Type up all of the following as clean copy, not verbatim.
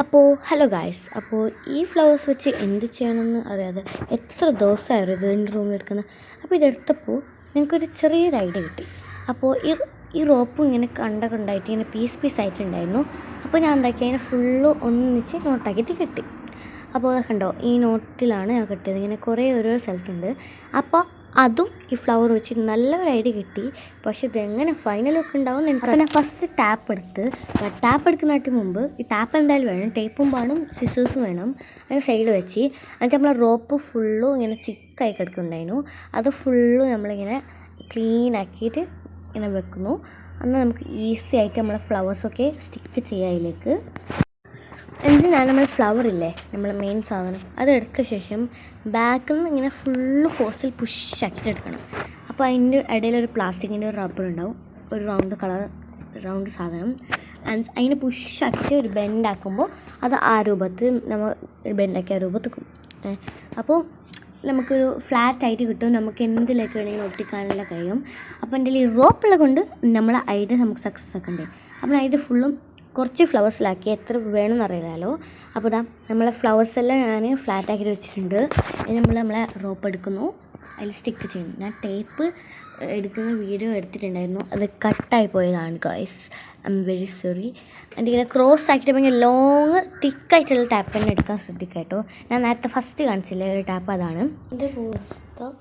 അപ്പോൾ hello guys, അപ്പോൾ ഈ ഫ്ലവേഴ്സ് വെച്ച് എന്ത് ചെയ്യണമെന്ന് അറിയാതെ എത്ര ദിവസമായിരുന്നു ഇതിൻ്റെ റൂമിൽ എടുക്കുന്നത്. അപ്പോൾ ഇതെടുത്തപ്പോൾ ഞങ്ങൾക്കൊരു ചെറിയൊരു ഐഡിയ കിട്ടി. അപ്പോൾ ഈ റോപ്പും ഇങ്ങനെ കണ്ടായിട്ട് ഇങ്ങനെ പീസ് ആയിട്ടുണ്ടായിരുന്നു. അപ്പോൾ ഞാൻ എന്താക്കി അതിനെ ഫുള്ള് ഒന്നിച്ച് നോട്ടാക്കിയിട്ട് കിട്ടി. അപ്പോൾ അത് കണ്ടോ, ഈ നോട്ടിലാണ് ഞാൻ കിട്ടിയത്. ഇങ്ങനെ കുറേ ഓരോ സ്ഥലത്തുണ്ട്. അപ്പോൾ അതും ഈ ഫ്ലവർ വെച്ച് നല്ലൊരു ഐഡിയ കിട്ടി. പക്ഷെ ഇതെങ്ങനെ ഫൈനൽ ഒക്കെ ഉണ്ടാവും എനിക്ക്. അപ്പോൾ ഞാൻ ഫസ്റ്റ് ടാപ്പ് എടുക്കുന്നതിന് മുമ്പ് ഈ ടാപ്പ് എന്തായാലും വേണം, ടേപ്പും വേണം, സിസേഴ്സും വേണം. അതിന് സൈഡ് വെച്ച് എന്നിട്ട് നമ്മളെ റോപ്പ് ഫുള്ളും ഇങ്ങനെ ചിക്കായി കിടക്കുന്നുണ്ടായിരുന്നു. അത് ഫുള്ളും നമ്മളിങ്ങനെ ക്ലീൻ ആക്കിയിട്ട് ഇങ്ങനെ വെക്കുന്നു. അന്ന് നമുക്ക് ഈസി ആയിട്ട് നമ്മളെ ഫ്ലവേഴ്സൊക്കെ സ്റ്റിക്ക് ചെയ്യാം അതിലേക്ക്. എന്നിട്ട് നമ്മൾ ഫ്ലവർ ഇല്ലേ, നമ്മളെ മെയിൻ സാധനം, അത് എടുത്ത ശേഷം ബാക്കിൽ നിന്ന് ഇങ്ങനെ ഫുള്ള് ഫോഴ്സിൽ പുഷാക്കിയിട്ട് എടുക്കണം. അപ്പോൾ അതിൻ്റെ ഇടയിലൊരു പ്ലാസ്റ്റിക്കിൻ്റെ ഒരു റബ്ബർ ഉണ്ടാവും, ഒരു റൗണ്ട് സാധനം. അതിനെ പുഷാക്കിയിട്ട് ഒരു ബെൻഡാക്കുമ്പോൾ അത് ആ രൂപത്തിൽ നമ്മൾ ബെൻഡാക്കി ആ രൂപത്തിൽ. അപ്പോൾ നമുക്കൊരു ഫ്ലാറ്റ് ആയിട്ട് കിട്ടും. നമുക്ക് എന്തിലേക്ക് വേണമെങ്കിലും ഒട്ടിക്കാനുള്ള കഴിയും. അപ്പോൾ എൻ്റെ ഈ റോപ്പുള്ള കൊണ്ട് നമ്മളെ ഐഡിയ നമുക്ക് സക്സസ് ആക്കണ്ടേ. അപ്പോൾ ഞാൻ ഇത് ഫുള്ളും കുറച്ച് ഫ്ലവേഴ്സിലാക്കി, എത്ര വേണമെന്ന് അറിയില്ലല്ലോ. അപ്പോൾ ഇതാ നമ്മളെ ഫ്ലവേഴ്സെല്ലാം ഞാൻ ഫ്ലാറ്റ് ആക്കിയിട്ട് വെച്ചിട്ടുണ്ട്. ഇനി നമ്മളെ റോപ്പ് എടുക്കുന്നു, അതിൽ സ്റ്റിക്ക് ചെയ്യുന്നു. ഞാൻ ടേപ്പ് എടുക്കുന്ന വീഡിയോ എടുത്തിട്ടുണ്ടായിരുന്നു, അത് കട്ടായി പോയതാണ് guys, I am very sorry. എൻ്റെ ഇങ്ങനെ ക്രോസ് ആക്കിയിട്ട് ഭയങ്കര ലോങ് തിക്കായിട്ടുള്ള ടാപ്പ് തന്നെ എടുക്കാൻ ശ്രദ്ധിക്കാം കേട്ടോ. ഞാൻ നേരത്തെ ഫസ്റ്റ് കാണിച്ചില്ലേ ഒരു ടാപ്പ്, അതാണ് എൻ്റെ അവസ്ഥ.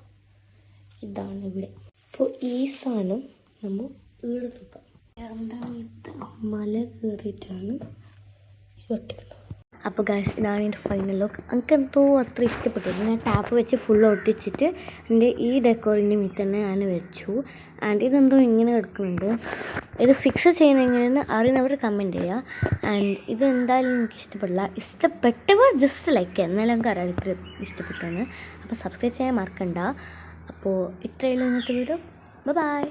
ഇതാണ് ഇവിടെ. അപ്പോൾ ഈ സാധനം നമ്മൾ വീട് തൂക്കാം. മല കയറിയിട്ടാണ് ഒട്ടിക്കുന്നത്. അപ്പോൾ ഗൈസ്, ഇതാണ് എൻ്റെ ഫൈനൽ ലുക്ക്. എനിക്ക് എന്തോ അത്ര ഇഷ്ടപ്പെട്ടു. ഞാൻ ടാപ്പ് വെച്ച് ഫുൾ ഒട്ടിച്ചിട്ട് എൻ്റെ ഈ ഡെക്കോറിൻ്റെ മീറ്റ് തന്നെ ഞാൻ വെച്ചു. ആൻഡ് ഇതെന്തോ ഇങ്ങനെ കിടക്കുന്നുണ്ട്. ഇത് ഫിക്സ് ചെയ്യുന്നത് എങ്ങനെയെന്ന് അറിയുന്നവർ കമൻറ്റ് ചെയ്യുക. ആൻഡ് ഇത് എന്തായാലും എനിക്ക് ഇഷ്ടപ്പെടില്ല. ഇഷ്ടപ്പെട്ടവർ ജസ്റ്റ് ലൈക്ക് എന്നാലും എനിക്ക് അറിയാം ഇത്ര ഇഷ്ടപ്പെട്ടാണ്. അപ്പോൾ സബ്സ്ക്രൈബ് ചെയ്യാൻ മറക്കണ്ട. അപ്പോൾ ഇത്രയുള്ള ഇന്നത്തെ വീഡിയോ. ബൈ.